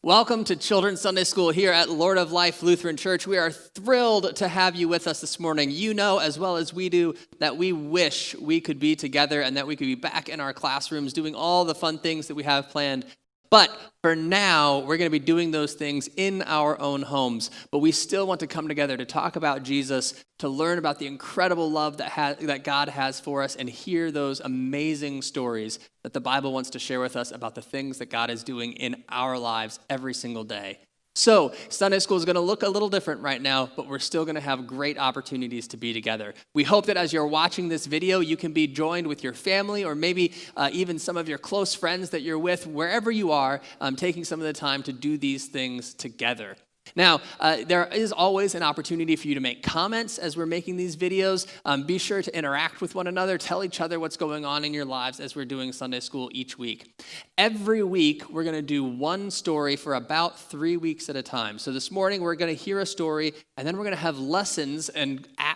Welcome to Children's Sunday School here at Lord of Life Lutheran Church. We are thrilled to have you with us this morning. You know as well as we do that we wish we could be together and that we could be back in our classrooms doing all the fun things that we have planned. But for now, we're going to be doing those things in our own homes. But we still want to come together to talk about Jesus, to learn about the incredible love that God has for us, and hear those amazing stories that the Bible wants to share with us about the things that God is doing in our lives every single day. So, Sunday school is going to look a little different right now, but we're still going to have great opportunities to be together. We hope that as you're watching this video, you can be joined with your family or maybe even some of your close friends that you're with, wherever you are, taking some of the time to do these things together. Now, there is always an opportunity for you to make comments as we're making these videos. Be sure to interact with one another, tell each other what's going on in your lives as we're doing Sunday school each week. Every week, we're going to do one story for about 3 weeks at a time. So this morning, we're going to hear a story, and then we're going to have lessons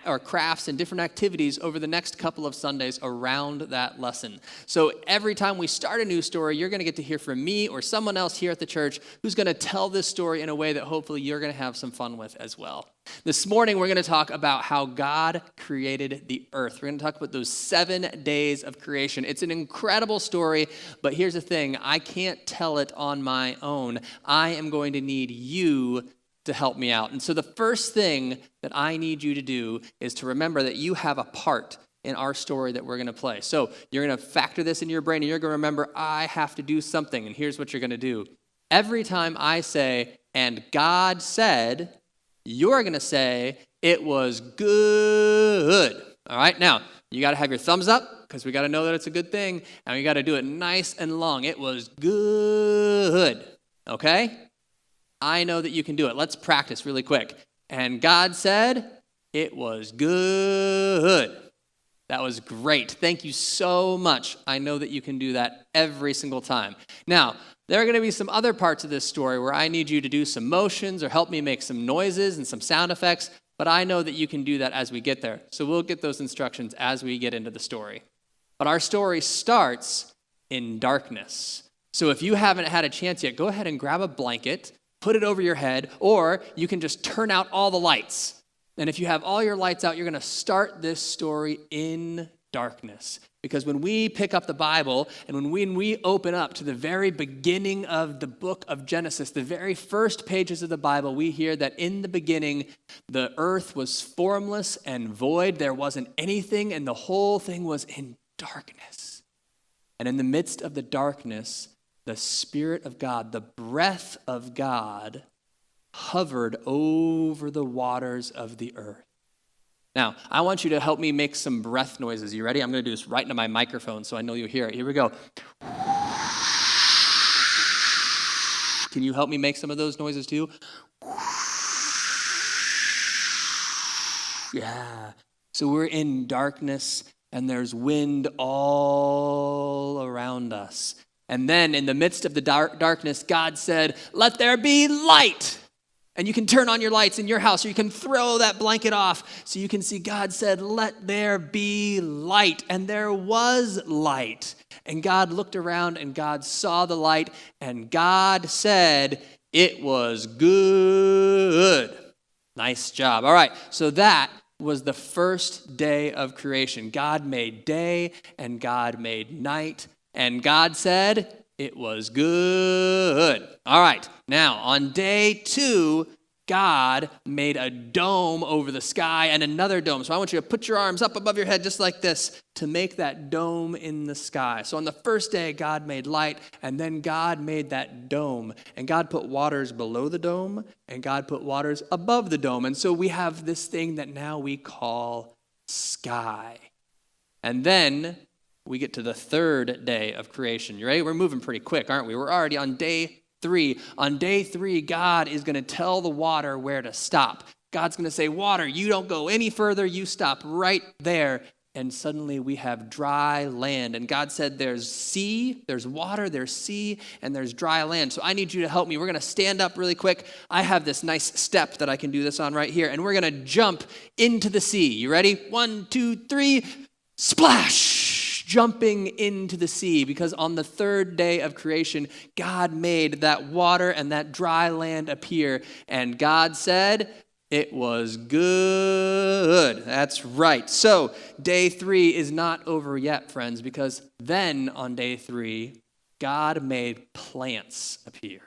or crafts and different activities over the next couple of Sundays around that lesson. So every time we start a new story, you're going to get to hear from me or someone else here at the church who's going to tell this story in a way that hopefully you're going to have some fun with as well. This morning, we're going to talk about how God created the earth. We're going to talk about those 7 days of creation. It's an incredible story, but here's the thing. I can't tell it on my own. I am going to need you to help me out. And so the first thing that I need you to do is to remember that you have a part in our story that we're going to play. So you're going to factor this into your brain, and you're going to remember, I have to do something, and here's what you're going to do. Every time I say, and God said, you're going to say, it was good. All right? Now, you got to have your thumbs up because we got to know that it's a good thing, and we got to do it nice and long. It was good. Okay? I know that you can do it. Let's practice really quick. And God said, it was good. That was great. Thank you so much. I know that you can do that every single time. Now, there are going to be some other parts of this story where I need you to do some motions or help me make some noises and some sound effects, but I know that you can do that as we get there. So we'll get those instructions as we get into the story. But our story starts in darkness. So if you haven't had a chance yet, go ahead and grab a blanket, put it over your head, or you can just turn out all the lights. And if you have all your lights out, you're going to start this story in darkness. Because when we pick up the Bible and when we open up to the very beginning of the book of Genesis, the very first pages of the Bible, we hear that in the beginning, the earth was formless and void. There wasn't anything, and the whole thing was in darkness. And in the midst of the darkness, the Spirit of God, the breath of God, hovered over the waters of the earth. Now, I want you to help me make some breath noises. You ready? I'm going to do this right into my microphone so I know you'll hear it. Here we go. Can you help me make some of those noises too? Yeah. So we're in darkness and there's wind all around us. And then in the midst of the darkness, God said, "Let there be light." And you can turn on your lights in your house, or you can throw that blanket off so you can see God said, "Let there be light." And there was light. And God looked around and God saw the light, and God said, it was good. Nice job. All right, so that was the first day of creation. God made day and God made night, and God said, it was good. All right, now on day 2, God made a dome over the sky and another dome. So I want you to put your arms up above your head just like this to make that dome in the sky. So on the first day, God made light, and then God made that dome. And God put waters below the dome, and God put waters above the dome. And so we have this thing that now we call sky. And then we get to the third day of creation. You ready? We're moving pretty quick, aren't we? We're already on day 3. On day 3, God is going to tell the water where to stop. God's going to say, water, you don't go any further. You stop right there. And suddenly we have dry land. And God said there's sea, there's water, there's sea, and there's dry land. So I need you to help me. We're going to stand up really quick. I have this nice step that I can do this on right here. And we're going to jump into the sea. You ready? 1, 2, 3, splash. jumping into the sea, because on the third day of creation, God made that water and that dry land appear. And God said, it was good. That's right. So day 3 is not over yet, friends, because then on day 3, God made plants appear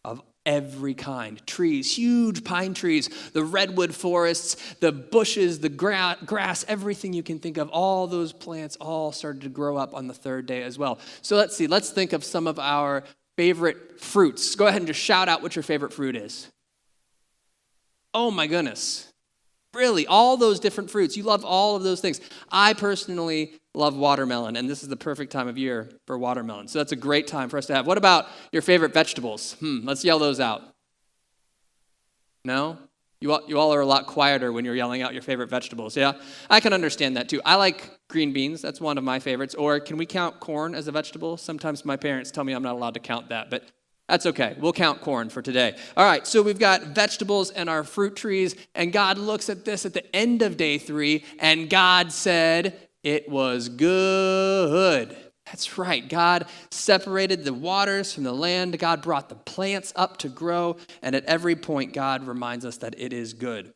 of every kind. Trees, huge pine trees, the redwood forests, the bushes, the grass, everything you can think of, all those plants all started to grow up on the third day as well. So let's see, let's think of some of our favorite fruits. Go ahead and just shout out what your favorite fruit is. Oh my goodness. Really, all those different fruits. You love all of those things. I personally love watermelon, and this is the perfect time of year for watermelon. So that's a great time for us to have. What about your favorite vegetables? Let's yell those out. No? You all are a lot quieter when you're yelling out your favorite vegetables, yeah? I can understand that too. I like green beans. That's one of my favorites. Or can we count corn as a vegetable? Sometimes my parents tell me I'm not allowed to count that, but that's okay. We'll count corn for today. All right, so we've got vegetables and our fruit trees, and God looks at this at the end of day 3, and God said, it was good. That's right. God separated the waters from the land. God brought the plants up to grow, and at every point, God reminds us that it is good.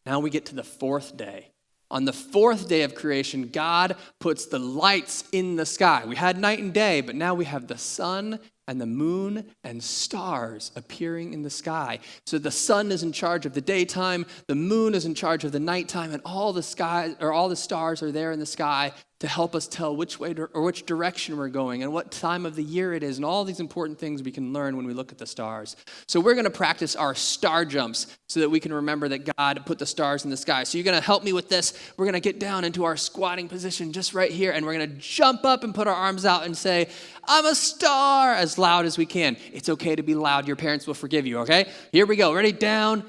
Now we get to the 4th day. On the 4th day of creation, God puts the lights in the sky. We had night and day, but now we have the sun and the moon and stars appearing in the sky. So the sun is in charge of the daytime, the moon is in charge of the nighttime, and all the stars are there in the sky to help us tell which way or which direction we're going and what time of the year it is, and all these important things we can learn when we look at the stars. So we're going to practice our star jumps so that we can remember that God put the stars in the sky. So you're going to help me with this. We're going to get down into our squatting position just right here, and we're going to jump up and put our arms out and say, I'm a star, as loud as we can. It's okay to be loud. Your parents will forgive you, okay? Here we go. Ready? Down.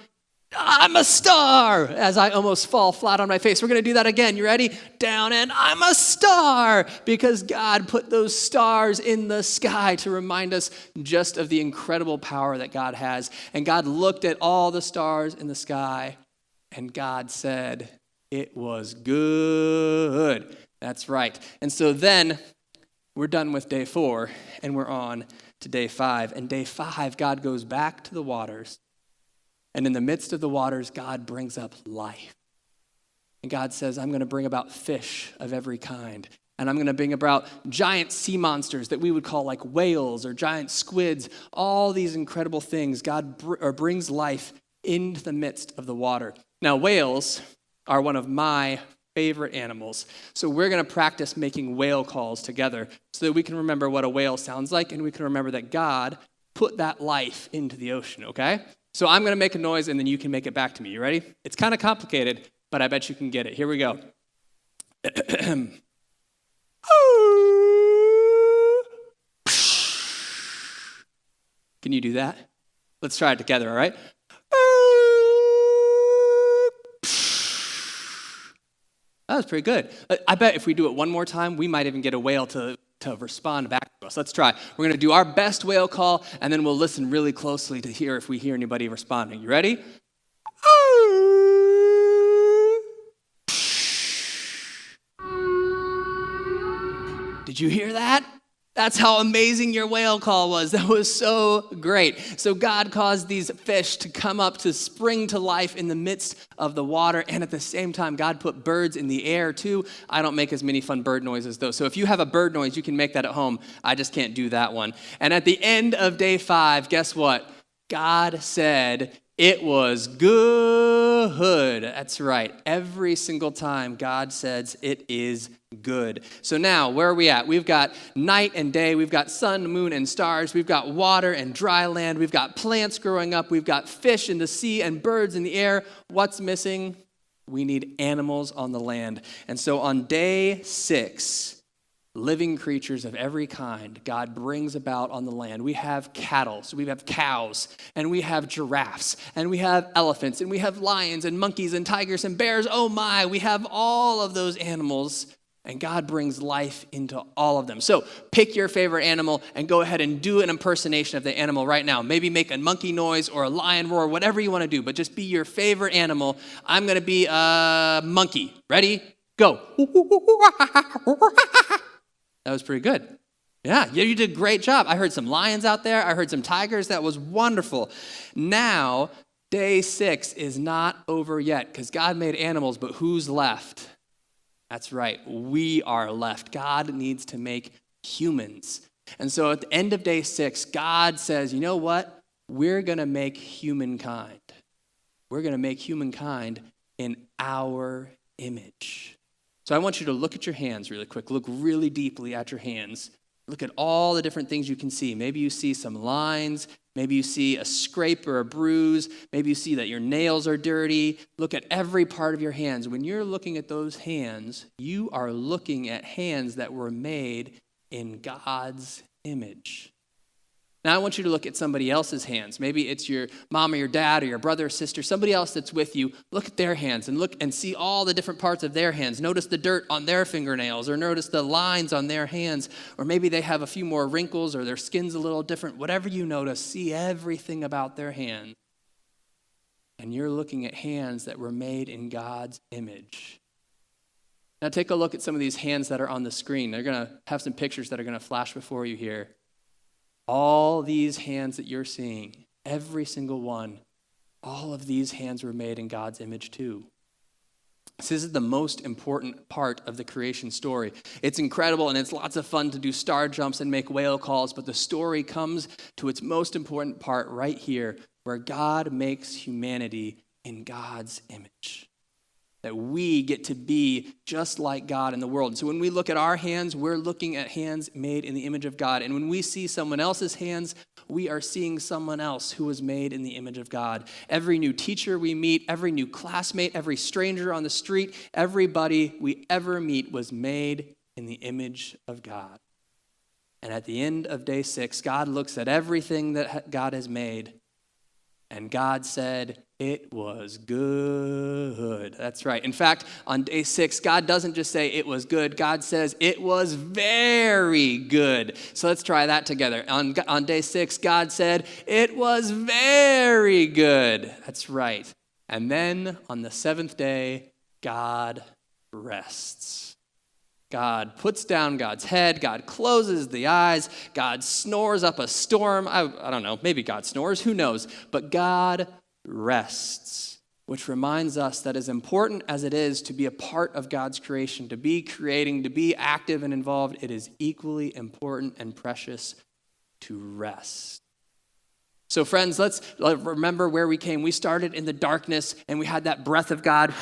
I'm a star, as I almost fall flat on my face. We're going to do that again. You ready? Down, and I'm a star, because God put those stars in the sky to remind us just of the incredible power that God has. And God looked at all the stars in the sky, and God said, it was good. That's right. And so then we're done with day 4, and we're on to day 5. And day 5, God goes back to the waters. And in the midst of the waters, God brings up life. And God says, I'm going to bring about fish of every kind. And I'm going to bring about giant sea monsters that we would call like whales or giant squids. All these incredible things. God brings life into the midst of the water. Now, whales are one of my favorite animals. So we're going to practice making whale calls together so that we can remember what a whale sounds like, and we can remember that God put that life into the ocean, okay? So I'm going to make a noise, and then you can make it back to me. You ready? It's kind of complicated, but I bet you can get it. Here we go. Can you do that? Let's try it together, all right? That was pretty good. I bet if we do it one more time, we might even get a whale to respond back to us. Let's try. We're going to do our best whale call, and then we'll listen really closely to hear if we hear anybody responding. You ready? Did you hear that? That's how amazing your whale call was. That was so great. So God caused these fish to come up, to spring to life in the midst of the water. And at the same time, God put birds in the air too. I don't make as many fun bird noises though. So if you have a bird noise, you can make that at home. I just can't do that one. And at the end of day 5, guess what? God said, it was good. That's right. Every single time God says it is good. So now, where are we at? We've got night and day. We've got sun, moon, and stars. We've got water and dry land. We've got plants growing up. We've got fish in the sea and birds in the air. What's missing? We need animals on the land. And so on day 6, living creatures of every kind God brings about on the land. We have cattle, so we have cows, and we have giraffes, and we have elephants, and we have lions and monkeys and tigers and bears. Oh my, we have all of those animals, and God brings life into all of them. So pick your favorite animal and go ahead and do an impersonation of the animal right now. Maybe make a monkey noise or a lion roar, whatever you want to do, but just be your favorite animal. I'm going to be a monkey. Ready? Go. was pretty good. Yeah, you did a great job. I heard some lions out there. I heard some tigers. That was wonderful. Now, day 6 is not over yet because God made animals, but who's left? That's right. We are left. God needs to make humans. And so at the end of day 6, God says, you know what? We're going to make humankind. We're going to make humankind in our image. So I want you to look at your hands really quick. Look really deeply at your hands. Look at all the different things you can see. Maybe you see some lines. Maybe you see a scrape or a bruise. Maybe you see that your nails are dirty. Look at every part of your hands. When you're looking at those hands, you are looking at hands that were made in God's image. Now I want you to look at somebody else's hands. Maybe it's your mom or your dad or your brother or sister, somebody else that's with you. Look at their hands and look and see all the different parts of their hands. Notice the dirt on their fingernails or notice the lines on their hands. Or maybe they have a few more wrinkles or their skin's a little different. Whatever you notice, see everything about their hand. And you're looking at hands that were made in God's image. Now take a look at some of these hands that are on the screen. They're going to have some pictures that are going to flash before you here. All these hands that you're seeing, every single one, all of these hands were made in God's image too. This is the most important part of the creation story. It's incredible and it's lots of fun to do star jumps and make whale calls, but the story comes to its most important part right here, where God makes humanity in God's image. That we get to be just like God in the world. So when we look at our hands, we're looking at hands made in the image of God. And when we see someone else's hands, we are seeing someone else who was made in the image of God. Every new teacher we meet, every new classmate, every stranger on the street, everybody we ever meet was made in the image of God. And at the end of day 6, God looks at everything that God has made, and God said, it was good. That's right. In fact, on day 6, God doesn't just say it was good. God says it was very good. So let's try that together. On day 6, God said it was very good. That's right. And then on the 7th day, God rests. God puts down God's head. God closes the eyes. God snores up a storm. I don't know. Maybe God snores. Who knows? But God rests, which reminds us that as important as it is to be a part of God's creation, to be creating, to be active and involved, it is equally important and precious to rest. So friends, let's remember where we came. We started in the darkness and we had that breath of God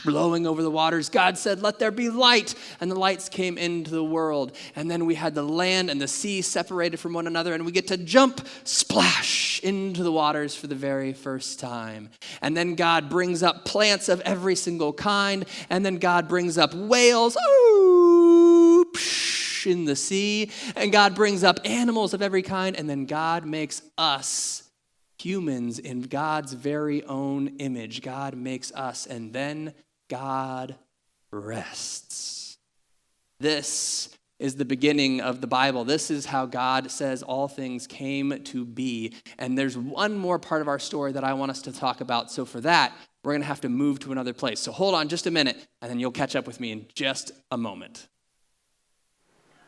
blowing over the waters. God said, let there be light. And the lights came into the world. And then we had the land and the sea separated from one another. And we get to jump, splash into the waters for the very first time. And then God brings up plants of every single kind. And then God brings up whales in the sea. And God brings up animals of every kind. And then God makes us humans in God's very own image. God makes us. And then God rests. This is the beginning of the Bible. This is how God says all things came to be. And there's one more part of our story that I want us to talk about. So for that, we're going to have to move to another place. So hold on just a minute, and then you'll catch up with me in just a moment.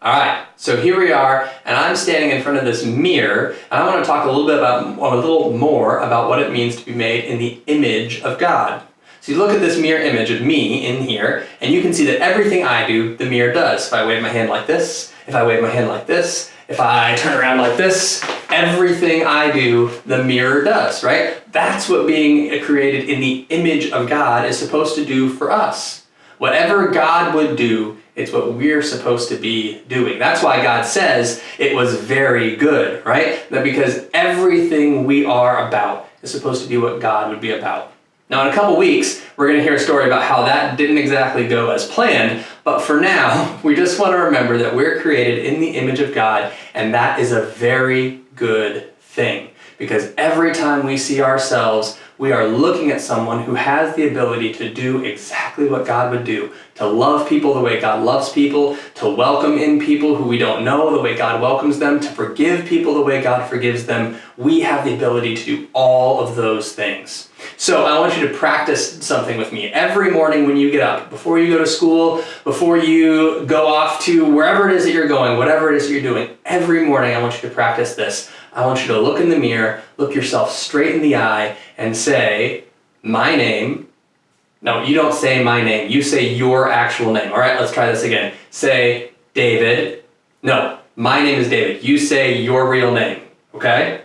All right, so here we are, and I'm standing in front of this mirror, and I want to talk a little more about what it means to be made in the image of God. So you look at this mirror image of me in here, and you can see that everything I do, the mirror does. If I wave my hand like this, if I wave my hand like this, if I turn around like this, everything I do, the mirror does, right? That's what being created in the image of God is supposed to do for us. Whatever God would do, it's what we're supposed to be doing. That's why God says it was very good, right? That because everything we are about is supposed to be what God would be about. Now, in a couple weeks, we're going to hear a story about how that didn't exactly go as planned, but for now, we just want to remember that we're created in the image of God, and that is a very good thing. Because every time we see ourselves, we are looking at someone who has the ability to do exactly what God would do, to love people the way God loves people, to welcome in people who we don't know the way God welcomes them, to forgive people the way God forgives them. we have the ability to do all of those things. So I want you to practice something with me. Every morning when you get up, before you go to school, before you go off to wherever it is that you're going, whatever it is that you're doing, every morning I want you to practice this. I want you to look in the mirror, look yourself straight in the eye, and say, my name. No, you don't say my name. You say your actual name. All right, let's try this again. Say David. No, my name is David. You say your real name, okay?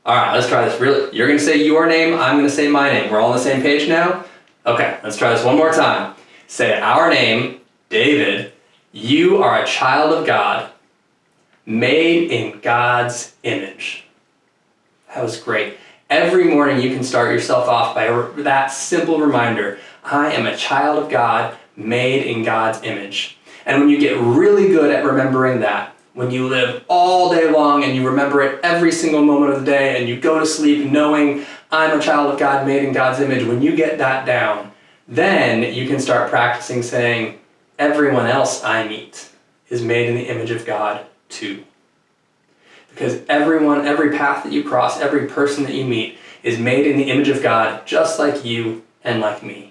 All right, let's try this. Really, you're going to say your name. I'm going to say my name. We're all on the same page now? Okay, let's try this one more time. Say our name, David. You are a child of God, made in God's image. That was great. Every morning you can start yourself off by that simple reminder. I am a child of God, made in God's image. And when you get really good at remembering that, when you live all day long and you remember it every single moment of the day and you go to sleep knowing I'm a child of God, made in God's image, when you get that down, then you can start practicing saying, everyone else I meet is made in the image of God too. Because everyone, every path that you cross, every person that you meet is made in the image of God, just like you and like me.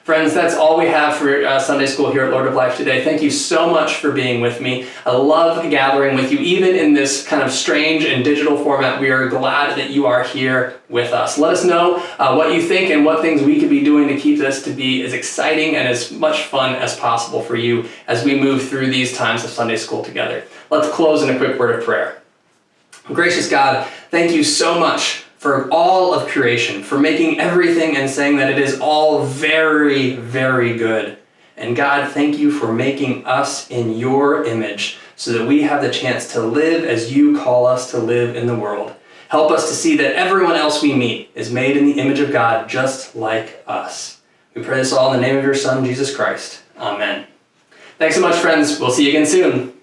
Friends, that's all we have for Sunday school here at Lord of Life today. Thank you so much for being with me. I love gathering with you, even in this kind of strange and digital format. We are glad that you are here with us. Let us know what you think and what things we could be doing to keep this to be as exciting and as much fun as possible for you as we move through these times of Sunday school together. Let's close in a quick word of prayer. Gracious God, thank you so much for all of creation, for making everything and saying that it is all very, very good. And God, thank you for making us in your image so that we have the chance to live as you call us to live in the world. Help us to see that everyone else we meet is made in the image of God just like us. We pray this all in the name of your Son, Jesus Christ. Amen. Thanks so much, friends. We'll see you again soon.